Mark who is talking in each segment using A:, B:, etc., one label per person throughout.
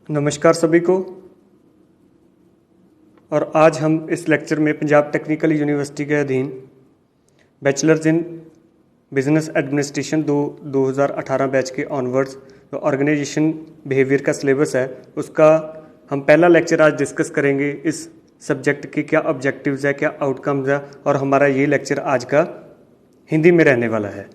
A: नमस्कार सभी को। और आज हम इस लेक्चर में पंजाब टेक्निकल यूनिवर्सिटी के अधीन bachelors in business administration 2018 batch के ऑनवर्ड्स जो ऑर्गेनाइजेशन बिहेवियर का सिलेबस है उसका हम पहला लेक्चर आज डिस्कस करेंगे। इस सब्जेक्ट के क्या ऑब्जेक्टिव्स है, क्या आउटकम्स है, और हमारा ये लेक्चर आज का हिंदी में रहने वाला है।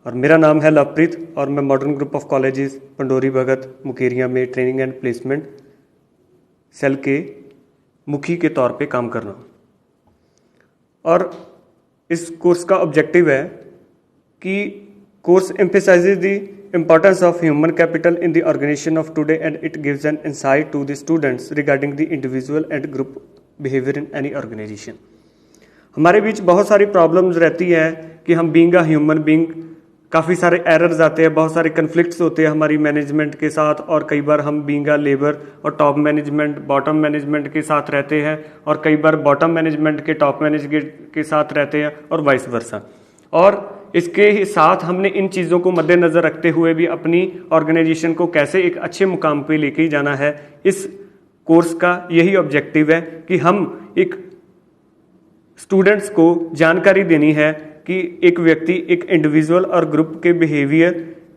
A: और मेरा नाम है लवप्रीत और मैं modern group of colleges Pandori Bhagat Mukerian में ट्रेनिंग एंड प्लेसमेंट सेल के मुखी के तौर पे काम कर रहा हूँ। और इस कोर्स का ऑब्जेक्टिव है कि course emphasises the importance of human capital in the organisation of today and it gives an insight to the students regarding the individual and group behaviour in any organisation. हमारे बीच बहुत सारी problems रहती हैं कि हम बीइंग अ ह्यूमन बीइंग काफ़ी सारे एरर्स आते हैं, बहुत सारे कन्फ्लिक्ट्स होते हैं हमारी मैनेजमेंट के साथ, और कई बार हम बीइंग अ लेबर और टॉप मैनेजमेंट बॉटम मैनेजमेंट के साथ रहते हैं, और कई बार बॉटम मैनेजमेंट के टॉप मैनेजमेंट के साथ रहते हैं, और वाइस वर्सा। और इसके साथ हमने इन चीज़ों को मद्देनज़र रखते हुए भी अपनी ऑर्गेनाइजेशन को कैसे एक अच्छे मुकाम पे लेके जाना है, इस कोर्स का यही ऑब्जेक्टिव है कि हम एक स्टूडेंट्स को जानकारी देनी है कि एक व्यक्ति एक इंडिविजुअल और ग्रुप के बिहेवियर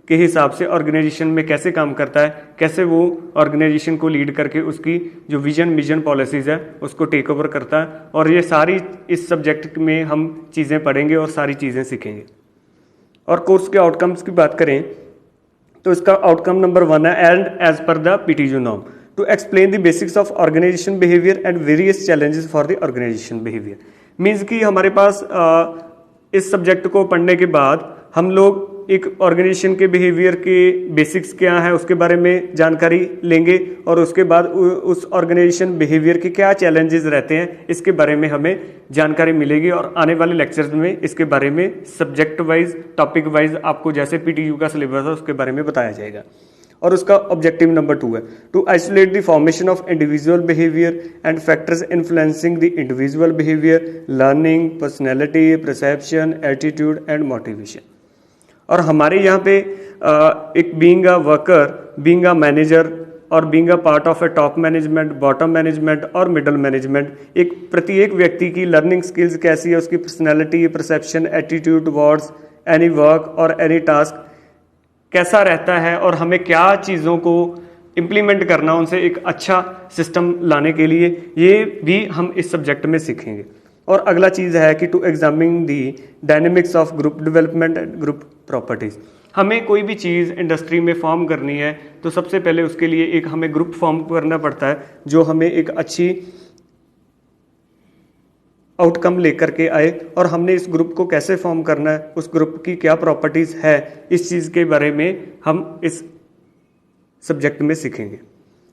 A: के हिसाब से ऑर्गेनाइजेशन में कैसे काम करता है, कैसे वो ऑर्गेनाइजेशन को लीड करके उसकी जो विजन मिशन पॉलिसीज़ है उसको टेक ओवर करता है। और ये सारी इस सब्जेक्ट में हम चीज़ें पढ़ेंगे और सारी चीज़ें सीखेंगे। और कोर्स के आउटकम्स की बात करें तो इसका आउटकम नंबर 1 है and as per the PTU norm to explain the basics of organisation behaviour and various challenges for the organisation behaviour. Means कि हमारे पास इस सब्जेक्ट को पढ़ने के बाद हम लोग एक ऑर्गेनाइजेशन के बिहेवियर के बेसिक्स क्या है उसके बारे में जानकारी लेंगे, और उसके बाद उस ऑर्गेनाइजेशन बिहेवियर के क्या चैलेंजेस रहते हैं इसके बारे में हमें जानकारी मिलेगी। और आने वाले लेक्चर्स में इसके बारे में सब्जेक्ट वाइज टॉपिक वाइज आपको जैसे PTU का सिलेबस है उसके बारे में बताया जाएगा। और उसका ऑब्जेक्टिव नंबर 2 है to isolate the formation of individual behaviour and factors influencing the individual behaviour, learning, personality, perception, attitude and motivation. और हमारे यहाँ पे एक being a worker, being a manager और being a part of a top management, bottom management और middle management, एक प्रत्येक व्यक्ति की लर्निंग स्किल्स कैसी है, उसकी personality, perception, attitude towards any work और एनी टास्क कैसा रहता है, और हमें क्या चीज़ों को इम्प्लीमेंट करना उनसे एक अच्छा सिस्टम लाने के लिए, ये भी हम इस सब्जेक्ट में सीखेंगे। और अगला चीज़ है कि to examine the dynamics of group development and group properties. हमें कोई भी चीज़ इंडस्ट्री में फॉर्म करनी है तो सबसे पहले उसके लिए एक हमें ग्रुप फॉर्म करना पड़ता है जो हमें एक अच्छी आउटकम लेकर के आए, और हमने इस ग्रुप को कैसे फॉर्म करना है, उस ग्रुप की क्या प्रॉपर्टीज़ है, इस चीज़ के बारे में हम इस सब्जेक्ट में सीखेंगे।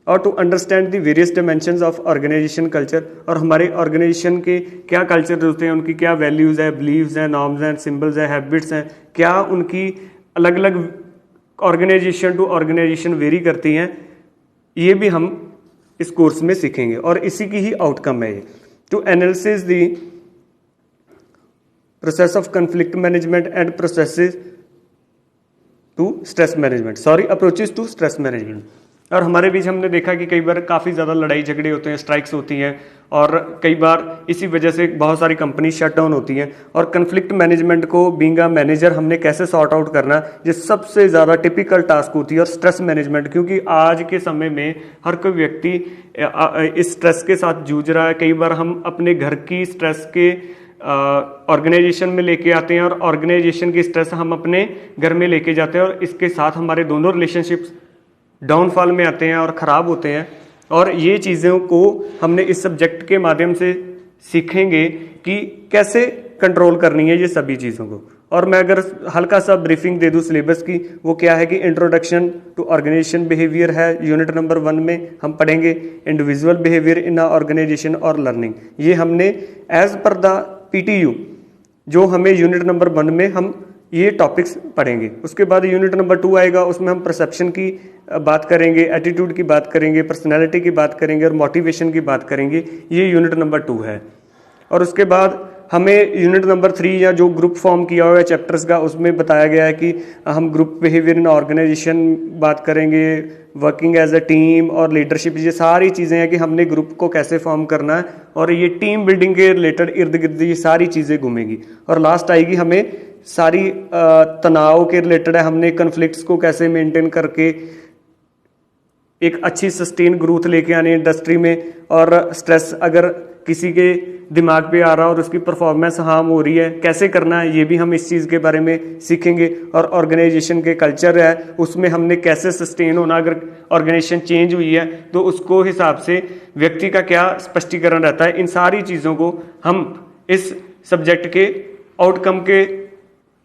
A: और to understand the various dimensions of organisation culture, और हमारे ऑर्गेनाइजेशन के क्या कल्चर होते हैं, उनकी क्या वैल्यूज़ है, बिलीव्स हैं, नॉर्म्स हैं, सिंबल्स हैं, हैबिट्स हैं, क्या उनकी अलग अलग ऑर्गेनाइजेशन टू ऑर्गेनाइजेशन वेरी करती हैं, ये भी हम इस कोर्स में सीखेंगे। और इसी की ही आउटकम है ये to analysis the process of conflict management and processes to stress management, approaches to stress management. और हमारे बीच हमने देखा कि कई बार काफ़ी ज़्यादा लड़ाई झगड़े होते हैं, स्ट्राइक्स होती हैं, और कई बार इसी वजह से बहुत सारी कंपनी शट डाउन होती हैं। और कन्फ्लिक्ट मैनेजमेंट को बीइंग अ मैनेजर हमने कैसे सॉर्ट आउट करना, ये सबसे ज़्यादा टिपिकल टास्क होती है। और स्ट्रेस मैनेजमेंट, क्योंकि आज के समय में हर कोई व्यक्ति इस स्ट्रेस के साथ जूझ रहा है। कई बार हम अपने घर की स्ट्रेस के ऑर्गेनाइजेशन में लेके आते हैं, और ऑर्गेनाइजेशन की स्ट्रेस हम अपने घर में लेके जाते हैं, और इसके साथ हमारे दोनों रिलेशनशिप्स डाउनफॉल में आते हैं और ख़राब होते हैं। और ये चीज़ों को हमने इस सब्जेक्ट के माध्यम से सीखेंगे कि कैसे कंट्रोल करनी है ये सभी चीज़ों को। और मैं अगर हल्का सा ब्रीफिंग दे दूँ सिलेबस की, वो क्या है कि इंट्रोडक्शन टू ऑर्गेनाइजेशन बिहेवियर है, यूनिट नंबर 1 में हम पढ़ेंगे individual behaviour in a organisation और लर्निंग। ये हमने एज पर द PTU जो हमें यूनिट नंबर 1 में हम ये टॉपिक्स पढ़ेंगे। उसके बाद यूनिट नंबर 2 आएगा, उसमें हम परसेप्शन की बात करेंगे, एटीट्यूड की बात करेंगे, पर्सनैलिटी की बात करेंगे और मोटिवेशन की बात करेंगे। ये यूनिट नंबर 2 है। और उसके बाद हमें यूनिट नंबर 3 या जो ग्रुप फॉर्म किया हुआ है चैप्टर्स का, उसमें बताया गया है कि हम ग्रुप बिहेवियर इन ऑर्गेनाइजेशन बात करेंगे, वर्किंग एज अ टीम और लीडरशिप, ये सारी चीज़ें हैं कि हमने ग्रुप को कैसे फॉर्म करना है, और ये टीम बिल्डिंग के रिलेटेड इर्द गिर्द ये सारी चीज़ें घूमेंगी। और लास्ट आएगी हमें सारी तनाव के रिलेटेड है, हमने कन्फ्लिक्ट्स को कैसे मेंटेन करके एक अच्छी सस्टेन ग्रोथ लेके आनी है इंडस्ट्री में, और स्ट्रेस अगर किसी के दिमाग पे आ रहा है और उसकी परफॉर्मेंस हार्म हो रही है, कैसे करना है, ये भी हम इस चीज़ के बारे में सीखेंगे। और ऑर्गेनाइजेशन के कल्चर है उसमें हमने कैसे सस्टेन होना, अगर ऑर्गेनाइजेशन चेंज हुई है तो उसको हिसाब से व्यक्ति का क्या स्पष्टीकरण रहता है, इन सारी चीज़ों को हम इस सब्जेक्ट के आउटकम के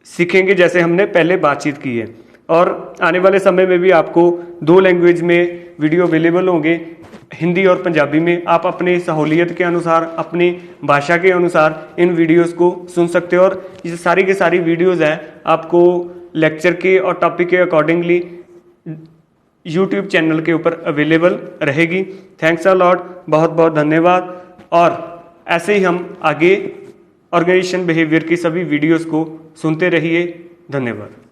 A: सीखेंगे जैसे हमने पहले बातचीत की है। और आने वाले समय में भी आपको 2 लैंग्वेज में वीडियो अवेलेबल होंगे, हिंदी और पंजाबी में। आप अपने सहूलियत के अनुसार, अपनी भाषा के अनुसार इन वीडियोस को सुन सकते हो, और ये सारी की सारी वीडियोस हैं आपको लेक्चर के और टॉपिक के अकॉर्डिंगली यूट्यूब चैनल के ऊपर अवेलेबल रहेगी। थैंक्स अ लॉट, बहुत बहुत धन्यवाद। और ऐसे ही हम आगे ऑर्गेनाइजेशन बिहेवियर की सभी वीडियोस को सुनते रहिए। धन्यवाद।